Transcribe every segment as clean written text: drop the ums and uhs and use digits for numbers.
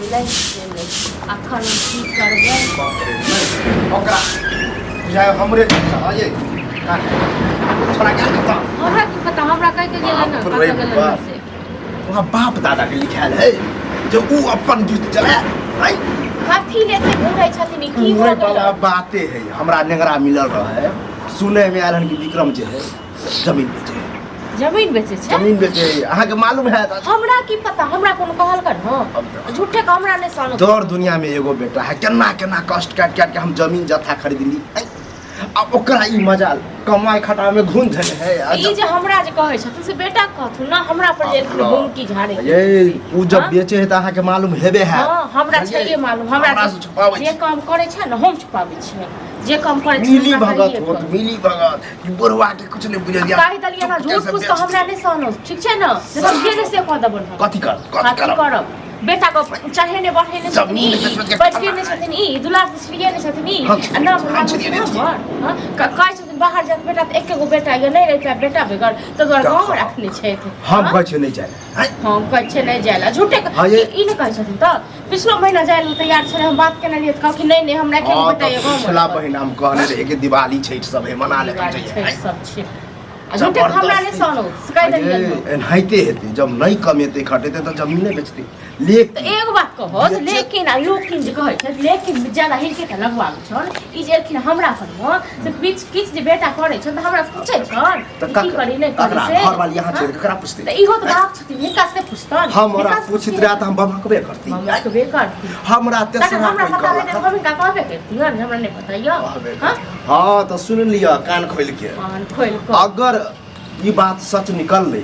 मिलै गेलै अखन की करबै ओकरा बुझाय हमरे आये छोड़ा क्या करता हमरा की पता हमरा कह के गेलै ना कतऽ गेलै से वहाँ बाप दादा के लिखायल है जो वो अपन गीत चला है कथी लेते घुरै छथिन की हो वाला बातें है हमरा नेंगरा मिलल रहे सुने में आयल कि विक्रम जे है जमीन बेचे जमीन बेचे छै जमीन बेचे अहाँ के मालूम है हमरा की पता हमरा कोनो कहल कर हो झूठे का हमरा ने सानो दौर दुनिया में एगो बेटा है केना केना कष्ट काट काट के हम जमीन जथा खरीदली अब ओकरा ई मजा कमाई खटा में घुन धले है ई जे हमरा जे कहै छथिन से बेटा कहथुन ना हमरा पर जे घुम की झाड़े ये उ जब बेचे है त अहाँ के मालूम हेबे है हां हमरा छै ये मालूम हमरा जे काम करे छै ना हम छुपाबै छियै जे काम करे छै मिली भगत होत मिली भगत बुढ़वा के कुछ नहीं बुझे दिया काहे दलिया ना झूठ कुछ तो हमरा नहीं सानो ठीक छै ना से हम जे से कह देबन कथि करब बेटा को चढ़ेने बढ़ेने छथिन ई बचने छथिन ई दुलार श्रीये ने छथिन ई ना कहै छथिन बाहर जात बेटा त एकेगो बेटा ये नहीं रहता बेटा बेगर तो द्वारा गांव रखने छै हम कहै छै नहीं जाय हम कहै छै नहीं जायला झूठे ई नहीं कहै छथिन त पिछलो महीना जाय ल तैयार छले हम बात केना लिए कहै कि नहीं नहीं हमरा एकेगो बेटा ये गांव पिछला महीना हम कहने रहे कि दिवाली छठ सब है मना ले चाहिए सब छै झूठे हमरा नहीं सानो शिकायत नहीं एनाइते हेते जब नहीं कमेते खटेते तो जमीन नहीं बेचते लेकिन एक बात कहो लेकिन लोकिन जे कहै छै लेकिन ज्यादा हिलके त लगवाब छन ई जे एखन हमरा पर से बीच किछ जे बेटा करे छन त हमरा पूछै छन की करी नहीं करी से घर वाली यहां छोड़ के करा पूछते त इहो त बाप छथिन हिनका से पूछतन हमरा पूछित रहा त हम बबकबे करती हमरा तेसरा हमरा पता है हम का कहबे करती हमरा नहीं पता यो हां तो सुन लिया कान खोल के अगर ये बात सच निकल ले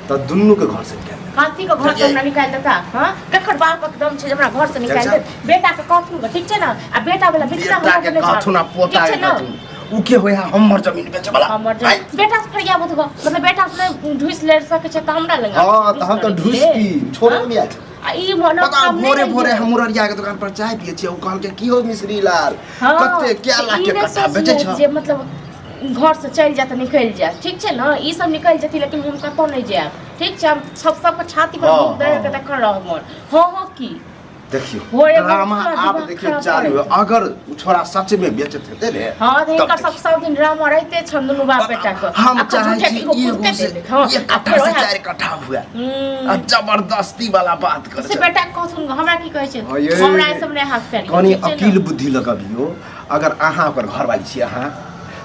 तो दुन्नू के घर से निकाल काती के घर से हमरा निकाल देता हां कखर बाप एकदम छै हमरा घर से निकाल दे बेटा के कहथुन ठीक छै ना आ बेटा वाला बिकता बेटा के कहथुन ना पोता के कहथुन उ के होया हमर जमीन बेचे वाला हमर बेटा से फरिया मत गो मतलब बेटा से ढूस ले सके छै त हमरा लगा हां त हम त ढूस की छोड़ दिया आ ई मनो काम भोरे भोरे हम मुररिया के दुकान पर चाय पिए छी उ कहल के की हो मिश्री लाल कते क्या लाख के कट्टा बेचे छ जे मतलब घर से चल जा त निकल जा ठीक छै ना ई सब निकल जति लेकिन हम कतो नहीं जाब ठीक छै हम सब छाती पर मुंह दे के देख रहब हां हां की देखियो ड्रामा आप देखियो चालू है अगर छोरा सच में बेचत हेते ने हां त इनका सब दिन ड्रामा रहते छन दुनु बाप बेटा को हम चाहे छी ये कट्ठा से 4 कट्ठा हुआ जबरदस्ती वाला बात कर से बेटा कहथुन हमरा की कहै छै हमरा ए सब ने हाथ पैर कनी अकील बुद्धि लगाबियो अगर अहाँ ओकर घर वाली छी अहाँ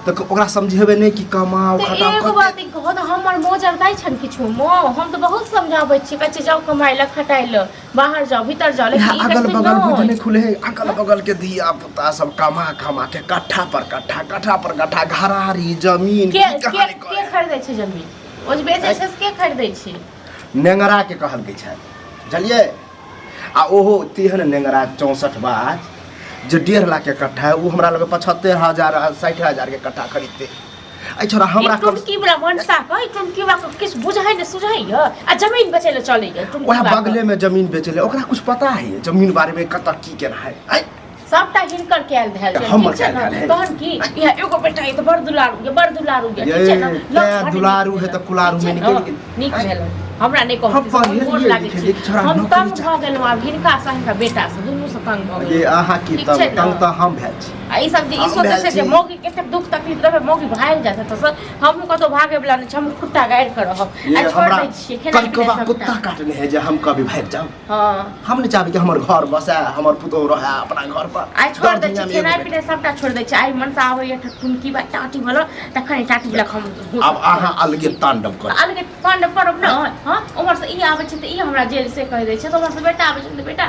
तो ओकरा समझेबे नहीं कि कमाओ खटाओ एक बात कहो त हमर मोजर दै छन किछु मो हम तो बहुत समझाबै छी कहै छै जाओ कमाइ ल खटाइ ल बाहर जाओ भीतर जाओ लेकिन अगल बगल बुझ नहीं खुले अगल बगल के दिया पुता सब कमा के कट्ठा पर कट्ठा घरारी जमीन के खरीदै छै जमीन ओ जे बेचै छै के खरीदै छै नेंगरा के कहल गई छै चलिए आ ओहो तेहन नेंगरा 64 बाज जो 1.5 लाख के कट्ठा है वो हमरा लगे 75,000 60,000 के कट्ठा खरीदते आई छोरा हमरा टुमकी बला मनसा कहि टुमकी बा किछ बुझाइ न सुझाइ आ जमीन बेचे ले चले गए टुमकी ओहा बगले में जमीन बेचे ले ओकरा कुछ पता है जमीन बारे में कत की केना है आई सबटा हिनकर कैल भेल छै हमर कैल है तहन की इहा एगो बेटा है त बड़ दुलारू ठीक छै ना दुलारू है त कुलारू में निकल गेल निक भेल हमरा नहीं कहब हम लागे छै हम तंग भ गेल अब हिनका संग बेटा से दुनू से तंग भ गेल ये आहा की तंग त हम भेल छी आ ई सब जे ई सोचे छै जे मौगी केते दुख तकलीफ देबे मौगी भाग जात त हम कतो भागे वाला नहीं हम कुत्ता गाड़ कर रहब आ छोड़ दै छी केना कुत्ता काटने है जे हम कभी भाग जाओ हां हम नहीं चाहबे कि हमर घर बसा हमर पुतो रहे अपना घर पर आई छोड़ दै छी खेना पीना सबटा छोड़ दै छी आई मनसा आबै या टुनकी बा टाटी भलो तखन टाटी वाला हम अब आहा अलगे तांडव कर अलगे तांडव करब न हां उमर से ई आबै छै त ई हमरा जेल से कह दै छै त उमर से बेटा आबै छै त बेटा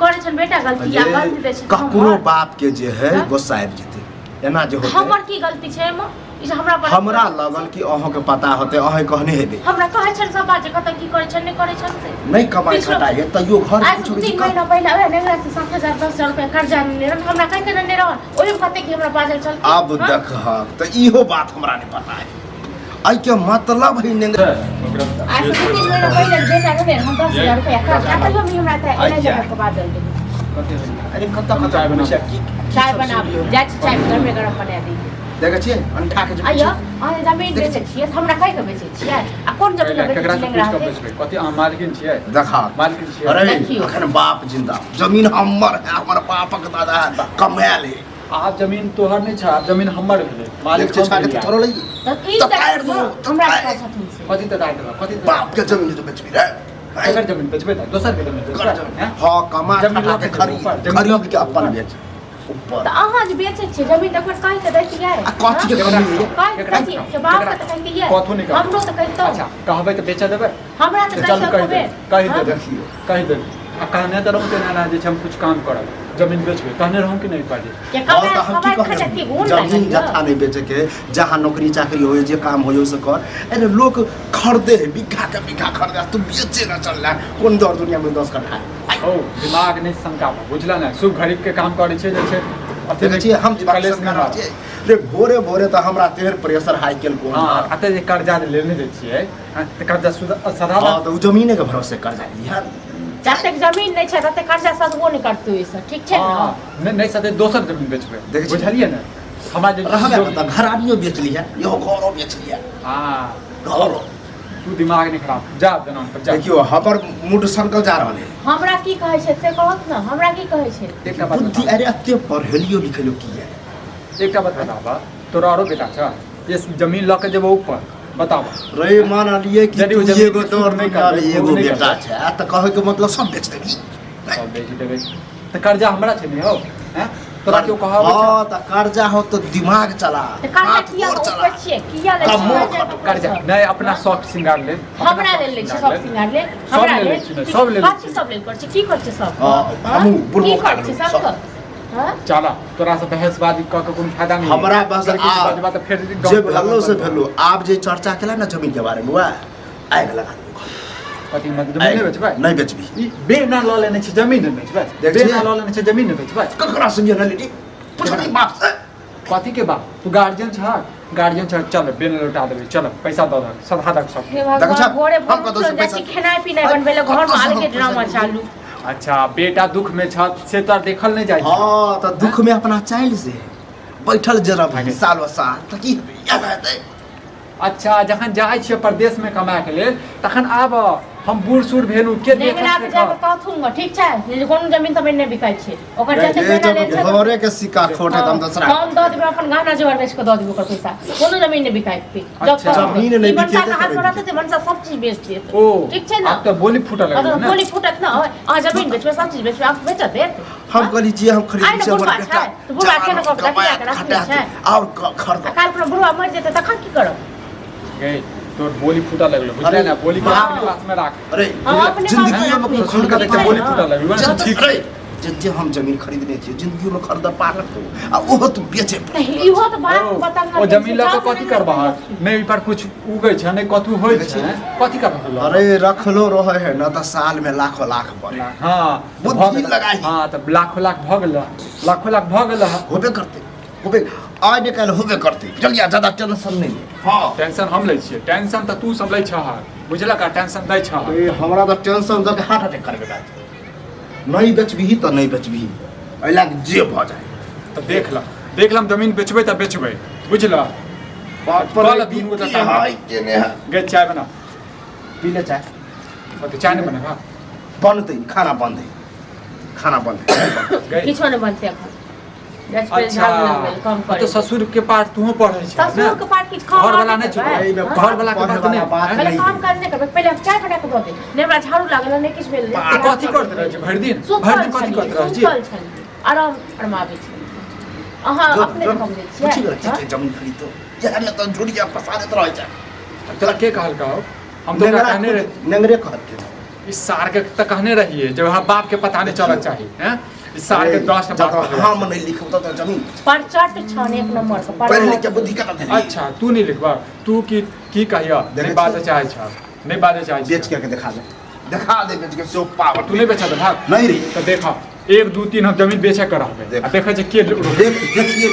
करे छन बेटा गलती या गलती दै छै ककरो बाप के जे है गोसाइब जेते एना जे होते हमर की गलती छै म ई हमरा पर हमरा लगल कि अहाँ के पता होते अहाँ कहने हेबे हमरा कहै छन सब बात जे कत की करे छन नहीं करे छन से नहीं कमाई खटाई है तइयो घर कुछ भी 3 महीना पहले ओए नेगरा से 7,000 10,000 रुपया कर्जा ने हमरा कहि के ने रहन ओही कते की हमरा बाजल चल अब देख हां त इहो बात हमरा नहीं पता है आई के मतलब है नेंगरा आज 3 महीना पहले बेटा के हम 10,000 रुपया कर्जा तइयो हमरा त 11,000 के बादल दे अरे कत चाय बना चाय बना जा चाय घर में गरम बना दी देखै छियै अंठा के आइयो अहाँ जमीन बेचै छियै हमरा कहि के बेचै छियै आ कोन जमीन बेचै केकरा से छियै पूछ के बेचबै कथि अहाँ मालकिन छियै देखा मालकिन छियै अरे देखियो। अखन बाप जिंदा जमीन हमर है हमर बापक दादा है कमायल है आप जमीन तोहर नहीं छ आप जमीन हमर भेलै मालिक देख छै हम छाके भेलियै। थोड़ो लगी त ई तो त काट दो, तो हमरा काट। का छथिन से कथि त दाइ देबा कथि त बाप के जमीन तो बेचबी रे एकर जमीन बेचबै त दोसर के जमीन बेचबै हैं? हाँ कमा जमीन खटा लऽ के के खरीद ऊपर, जमीन खरीद लऽ के के अपन ऊपर। बेच ऊपर त अहाँ जे बेचै छियै जमीन त कहि के दैतियै आ कथी के केकरा जमीन कहि केकरा दैतियै के बाप के त कहितियै कथु नहीं कहबै। हमरो त कहितौ अच्छा कहबै त बेच देबै हमरा त तो चल कहि कहि दे सकबे कहि दे हाँ? देखियो कहि दे आ कहने त रहते ना जे हम कुछ काम करब जमीन बेचबै कहने रहूं कि नहीं पाजे के और कमाए तो हम की खबाए खटे की गुण कहब जमीन जथा लागल नहीं बेचे के जहाँ नौकरी चाकरी हो जे काम हो से कर अरे लोग खरीदे है बिघा के बिघा खरीदे तू बेचे ना चल रहा कौन दौर दुनिया में 10 कट्ठा है ओ दिमाग नहीं शंका बुझला ना शुभ घड़ी के काम करे छै जे छै अथी देखै छियै हम दिमाग कलेश से नहीं कर मारब। छियै रे भोरे भोरे त हमरा तेहर प्रेशर हाई केल को हाँ अते जे कर्जा जे लेने जे छियै हाँ, त कर्जा सदा हां तो जमीने के भरोसे कर्जा लिया जब तक जमीन नहीं छै तब तक कर्जा सदबो नहीं करतौ ई सब ठीक छै ने नहीं सते दोसर जमीन बेचबै देखै छियै। बुझलियै ना हमरा जे रहबे त घरानियो बेच लिया यो घरो बेच लिया हाँ घरो तू दिमाग नहीं खराब जा जनान पर जा देखियो हमर मूड सर्कल जा रहल है हमरा की कहै छै से कहत न हमरा की कहै छै एकटा बात बुद्धि बता। अरे अते पढ़लियो लिखलियो की है एकटा बात बताबा तोरा आरो बेटा छ ये जमीन लऽ के जेबो ऊपर बताबा रे मान लिए कि यदि तू ओ जमीन एगो के तोर सूट नहीं नहीं करबै, एगो वो नहीं बेटा करबै। छै त कहे के मतलब सब बेच देबी सब बेच देबै त कर्जा हमरा छै ने हो हैं तोरा क्यों कहब हां त कर्जा हो तो दिमाग चला त कर्जा हाथ किया गोर ऊपर छियै किया ले कमो छियै कर्जा नहीं अपना शौक श्रृंगार ले हमरा ले ले छी सब सिंगार ले सब हमरा ले ले लै छी ने, सब ले लै छी। सब ले कर छी की कर छी सब हाँ, हमहूँ बुढ़बो की कर कर छी लेबै, सब सब। हां चला तोरा से बहसबाजी क के कोनो फायदा नहीं हमरा बस अगर किछु आ बाजबा त फिर जे भेलो से भेलो आप जे चर्चा केला ना जमीन के बारे में वह आग लगा देबो कथी मतलब जमीन नहीं बेचबै नहीं बेचबी ई बे ना लऽ लेने छै जमीन नहीं बेचबै देख बे छियै? ना लऽ लेने छै जमीन नहीं बेचबै ककरा संगे न लेटी पुछनी बाप से कथी के बात तू गार्जियन छ गार्जियन छ चल बे ना लौटा देबै चल पैसा दऽ दे सधा दक सब हे देखो छा, भगवान भोरे हम भोरे कतौ से उठल पैसा- जाछी खेनाइ पिनाइ बनबै ले घर में अलगे ड्रामा चालू अच्छा बेटा दुख में छ से तो देखल नहीं जाइ छै हां त दुख में अपना चाइल्ड से बैठल जरा भाई साल साल त की याद आते अच्छा जखन जाइ छियै परदेश में कमाए के लेल तखन आब हम बूढ़ सूढ़ भेलू के देख लेकिन आके जाके कहथुन ठीक छै जे कोनो जमीन तमीन नहि बिकाइ छै ओकर जते ये पैसा ले जब छै घरे के सिक्का खोटे तम दूसरा हम दऽ देबै अपन गहना जेवर बेच के दऽ देबै ओकर पैसा कोनो जमीन नहि बिकाइ पे अच्छा, जमीन नहीं बिके मनसा तऽ हाथ करै रहतै तऽ मनसा सब चीज बेच देत ओ ठीक छै ने अब तो बोली फूटल अगर है ना बोली फुटत ना अहाँ जमीन बेचबै सब चीज बेचबै आप बेच देत हम कहली जी हम खरीद आइ ने छै हमर बुढ़बा बेटा छै, तऽ बुढ़बा के ने कहब, कमाया देखिया के रखने खटा छै। और खरीद आ काल्हि खुना बुढ़वा मरि जेतै तखन की करब गई तो बोली फूटा लगलो बुझले अरे, ना बोली के बाप अपने पास में राख अरे हम अपने जिंदगी पास में रखने सुन छी। के देखते बोली फूटा लगलो ना ठीक ठीक है जे हम जमीन खरीदने छी जिंदगी में खरीद पारक तो आ ओहो तू बेचे तऽ इहो तऽ बात पता ओ जमीन लऽ के कथी करबा नहीं पर कुछ उगै छै नहीं कथु होय छै कथी करबा अरे रखलो रहे है न त साल में लाखों लाख बढ़े हां बुद्धि लगाई। हां त लाखों लाख भ गेल लाखों लाख भ गेल होबे करते होबे आज ने कल होबे करते चलिए ज्यादा टेंशन नहीं है हां टेंशन हम लै छियै टेंशन त तू सब लै छ बुझला का टेंशन दै छ ए हमरा तो टेंशन दे के हार्ट अटैक करबे बात नहीं बेचबी तो नहीं बेचबी अइला जे भ जाए त देख लम जमीन बेचबै त बेचबै बुझला बात कल दिन को की हाय केने है गए चाय बना पी ले चाय तो चाय नहीं बनेगा बनते खाना बंद है खाना बंद है गए किछो नहि बनतै एखन गैस पे अच्छा झाड़ू लगबै कम तो करे ससुर के पास तू पढ़ै छै ससुर के पास किछु खाओ घर वाला नहीं करबै। छै में घर वाला के बात नहीं बात पहिले नहीं काम काज नहि करबै पहिले चाय बना के दऽ दे नहि हमरा झाड़ू लागल नहि किछु भेल आ कथी करते रहै छै भरि दिन कथी करते रहै छै सुतल छली आराम फरमाबै छी अहाँ अपने कम दै कुछ छियै करते जमीन खरीदो यार में तो झुड़िया फसाते रह जाए तोरा के कहल कहो हम तो कहने रहे नंगरे कहते इस सार के त कहने रहिए जब हम बाप के पता नहीं चलत चाहिए हैं इस सार के 10 के बात जब हम नहीं लिखब तो जमीन परचट छन एक नंबर के पढ़ लिख के बुद्धि का था अच्छा तू नहीं लिखबा तू की कहिया नहीं बात चाहे छ नहीं बात चाहे बेच के दिखा दे बेच के सो पावर तू नहीं बेचा दे भाग नहीं रे तो देखा 1 2 3 हम जमीन बेचे कर रहबे देख। आ देखे छै के देखिए